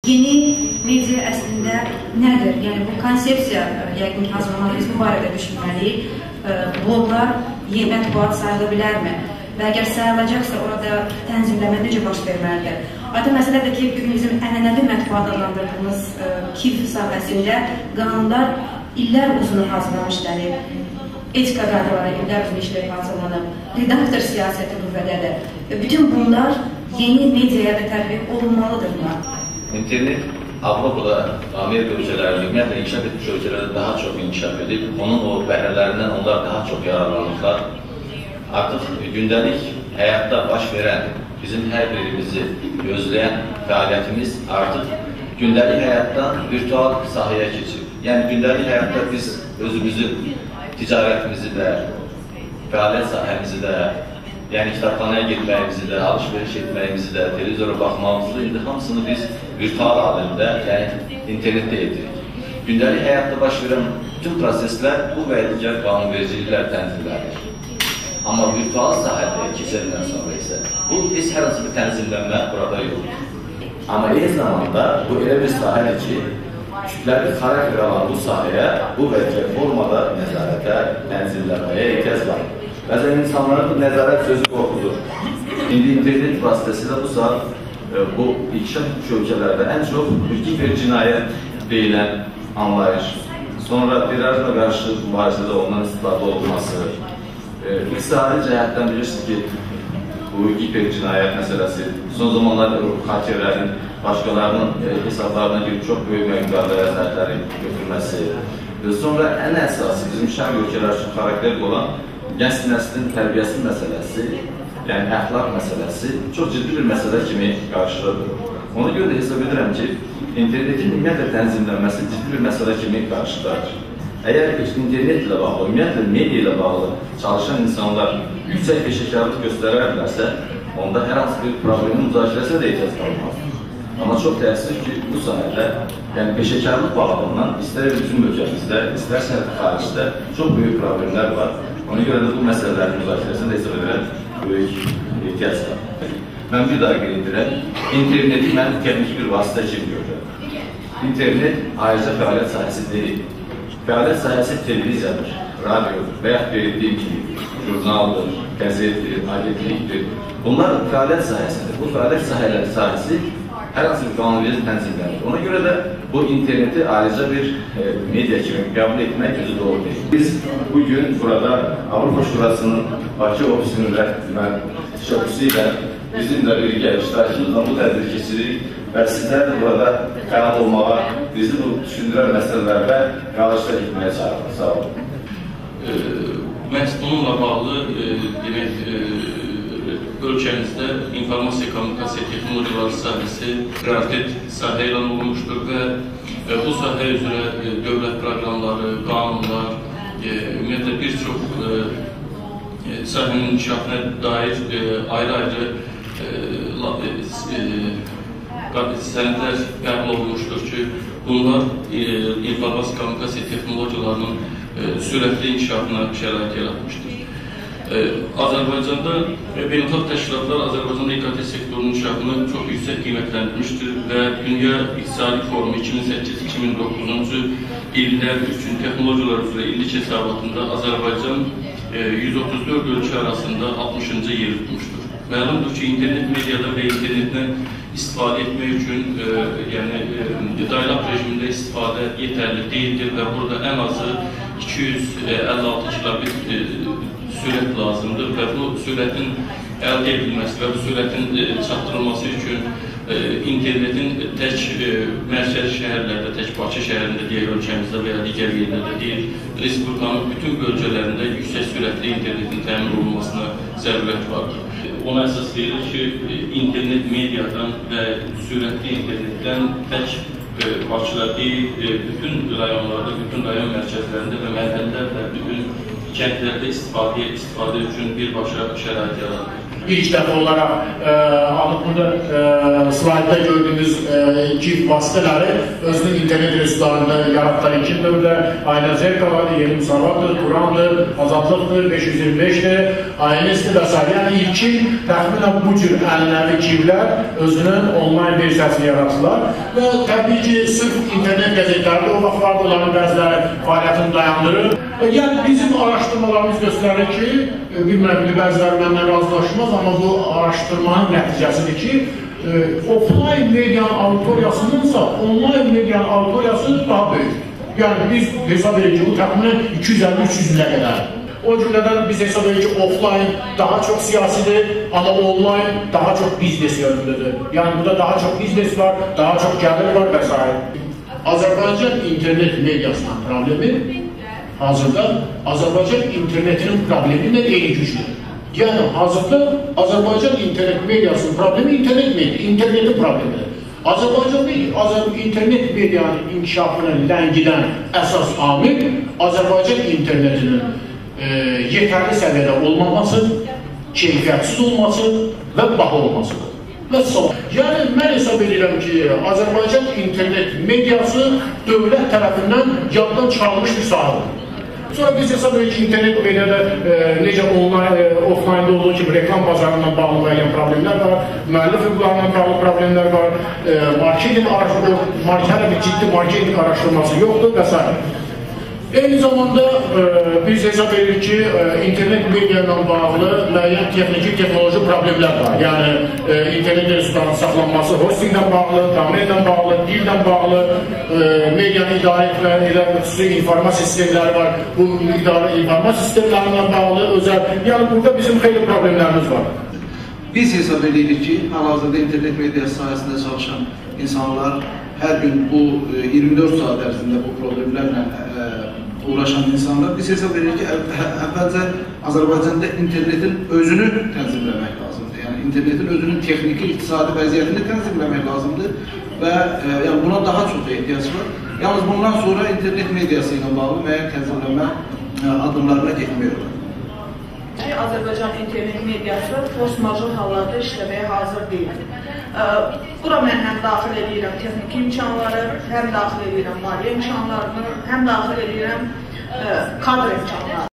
Yeni media əslində nədir? Yəni bu konsepsiya yəqin ki, hazırlamalıyız, bu barədə düşünməliyik. Bloglar yeni mətbuat sayıla bilərmi? Və əgər sayılacaqsa, orada tənzimləmə necə baş verməlidir? Aydın məsələdir ki, bugün bizim ənənəvi mətbuat adlandırdığımız KİF sahəsində qanunlar illər uzunu hazırlamışdır. Etika qaydaları illər uzun işləyib hazırlanıb. Redaktor siyasəti qüvvədədir. Və bütün bunlar yeni mediaya da tətbiq olunmalıdırmı? İnternet Avropada, Amerika ölkələrində, ümumiyyətlə inkişaf etmiş ölkələrdə daha çox inkişaf edib, onun o bəhrələrindən onlar daha çox yararlanırlar. Artıq gündəlik həyatda baş verən, bizim hər birimizi gözləyən fəaliyyətimiz artıq gündəlik həyatdan virtual sahəyə keçir. Yəni gündəlik həyatda biz özümüzü, ticarətimizi də, fəaliyyət sahəmizi də, yəni kitabxanaya getməyimizi də, alış-veriş etməyimizi də, televizora baxmamızı da, indi hamısını biz virtual aləmdə, yəni internetdə edirik. Gündəlik həyatda baş verən bütün proseslər bu və digər qanunvericiliklər tənzimlənir. Amma virtual sahədə keçəndən sonra isə bu heç hər hansı bir tənzimlənmə burada yoxdur. Amma eyni zamanda bu elə bir sahədir ki, kütləvi xarakter alan bu sahəyə bu və digər formada nəzarətə, tənzimlənməyə ehtiyac var. Bəzən insanların bu nəzarət sözü qorxudur. İndi internet vasitəsilə bu saat bu inkişaf etmiş ölkələrdə ən çox kibercinayət deyilən anlayış, sonra terrorizmə qarşı mübarizədə ondan istifadə olunması, iqtisadi cəhətdən bilirsiniz ki, bu kibercinayət məsələsi son zamanlarda xakerlərin başqalarının hesablarına girib çox böyük məqdarda vəsaitləri götürməsi, sonra ən əsası bizim şərq ölkələr üçün xarakterli olan gənc nəslin tərbiyəsi məsələsi, yəni əxlaq məsələsi çox ciddi bir məsələ kimi qarşıladır. Ona görə də hesab edirəm ki, internetin ümumiyyətlə tənzimlənməsi ciddi bir məsələ kimi qarşıdadır. Əgər internet ilə bağlı, ümumiyyətlə media ilə bağlı çalışan insanlar yüksək peşəkarlıq göstərərlərsə, onda hər hansı bir problemin müzakirəsinə də ehtiyac qalmaz. Amma çox təəssüf ki, bu sahədə, yəni peşəkarlıq bağlamından istər bizim ölkəmizdə, istərsə xaricdə çox böyük problemlər var. Ona görə də bu məsələlərin müzakirəsində hesab edirəm, böyük ehtiyac var. Mən bir daha qeyd edirəm, interneti mən texnik bir vasitə kimi görürəm. İnternet ayrıca fəaliyyət sahəsi deyil. Fəaliyyət sahəsi televiziyadır, radiodur və yaxud verildiyi kimi jurnaldır, qəzetdir, agentlikdir. Bunlar fəaliyyət sahəsidir. Bu fəaliyyət sahəsi hər hansı bir qanunverici tənzimlənir. Ona görə də bu interneti ayrıca bir media kimi qəbul etmək özü doğru deyil. Biz bugün burada Avropa Şurasının Bakı ofisinin rəhbər şöbüsü ilə bizimlə birgə iştirakımızla bu tədbir keçirik və sizlər də burada qanal olmağa, bizi bu düşündürən məsələlərdə qarşıda gitməyə çağırır. Sağ olun. Məhz bununla bağlı ölkəmizdə informasiya kommunikasiya texnologiyaları sahəsi prioritet sahə elan olunmuşdur və bu sahə üzrə dövlət proqramları, qanunlar, ümumiyyətlə bir çox sahənin inkişafına dair ayrı-ayrı sənədlər qəbul olunmuşdur ki, bunlar informasiya kommunikasiya texnologiyalarının sürətli inkişafına şərait yaratmışdır. Azərbaycanda beynəlxalq təşkilatlar Azərbaycanda İKT sektorunun inkişafını çox yüksək qiymətləndirmişdir və Dünya İqtisadi Forumu 2008-2009-cu illər üçün texnologiyalar üzrə illik hesabatında Azərbaycan 134 ölkə arasında 60-cı yer tutmuşdur. Məlumdur ki, internet mediada və internetdən istifadə etmək üçün dial-up rejimində istifadə yetərli deyildir və burada ən azı 256 kilobit sürət lazımdır və bu sürətin əldə edilməsi və bu sürətin çatdırılması üçün internetin tək mərkəzi şəhərlərdə, tək Bakı şəhərində deyək, ölkəmizdə və ya digər yerlərdə deyil, Respublikanın bütün bölgələrində yüksək sürətli internetin təmin olunmasına zərurət vardır. Ona əsas verilir ki, internet mediadan və sürətli internetdən tək Bakıda deyil, bütün rayonlarda, bütün rayon mərkəzlərində və məhəllələrdə, bütün kəndlərdə istifadə üçün birbaşa şərait yaradır. İlk dəfə olaraq burada slaytda gördüyünüz GIF vasitələri özünün internet resurslarında yaratdığı iki dövrdə Ayna Zerkavadır, Yeni Müsavatdır, Turandır, Azadlıqdır, 525'dir, ANS'dir və s. Yəni ilkin təxminən bu cür ənənəvi GIF-lər özünün onlayn versiyasını yaratdılar və təbii ki, sırf internet qəzetlərdə o vaxtlarda olanın bəziləri fəaliyyətini dayandırır. Yəni bizim araşdırmalarımız göstərir ki, bilmirəm, bəziləri məndən razılaşmaz, amma bu araşdırmanın nəticəsidir ki, offline medianın auditoriyasındansa onlayn medianın auditoriyası daha böyük. Yəni biz hesab edirik ki, bu təxminən 250-300 ilə qədər. O cümlədən biz hesab edirik ki, offline daha çox siyasidir, amma online daha çox biznes yönündədir. Yəni burada daha çox biznes var, daha çox gəlir var və s. Azərbaycan internet mediasının problemi hazırda Azərbaycan internetinin problemi ilə eyni güclüdür. Yəni hazırda Azərbaycan internet mediasının problemi internetin problemidir. Azərbaycan internet medianın inkişafını ləngidən əsas amil Azərbaycan internetinin yetərli səviyyədə olmaması, keyfiyyətsiz olması və baha olmasıdır. Yəni, mən hesab edirəm ki, Azərbaycan internet mediası dövlət tərəfindən yaddan çıxarılmış bir sahədir. Sonra biz hesab edirik ki, internet mediada necə offline-da olduğu kimi reklam bazarından bağlı müəyyən problemlər var, müəllif hüquqlarından bağlı problemlər var, hələ bir ciddi marketing araşdırması yoxdur və s. Eyni zamanda biz hesab edirik ki, internet media ilə bağlı müəyyən texniki, texnoloji problemlər var. Yəni, internet resurslarının saxlanması hostingdən bağlı, domenlə bağlı, dildən bağlı, medianı idarə edən xüsusi informasiya sistemləri var. Bu informasiya sistemlərindən bağlı özəl. Yəni, burada bizim xeyli problemlərimiz var. Biz hesab edirik ki, hal-hazırda internet media sahəsində çalışan insanlar hər gün bu 24 saat ərzində bu problemlərlə uğraşan insanlar, biz hesab edirik ki, əvvəlcə Azərbaycanda internetin özünü tənzimləmək lazımdır. Yəni, internetin özünün texniki, iqtisadi vəziyyətini tənzimləmək lazımdır və buna daha çox ehtiyac var. Yalnız bundan sonra internet mediası ilə bağlı müəyyən tənzimləmə adımlarına getmək olur. Azərbaycan internet mediası force major hallarda işləməyə hazır deyil. Bura mən həm daxil edirəm texniki imkanları, həm daxil edirəm maliyyə imkanlarını, həm daxil edirəm kadr imkanlarını.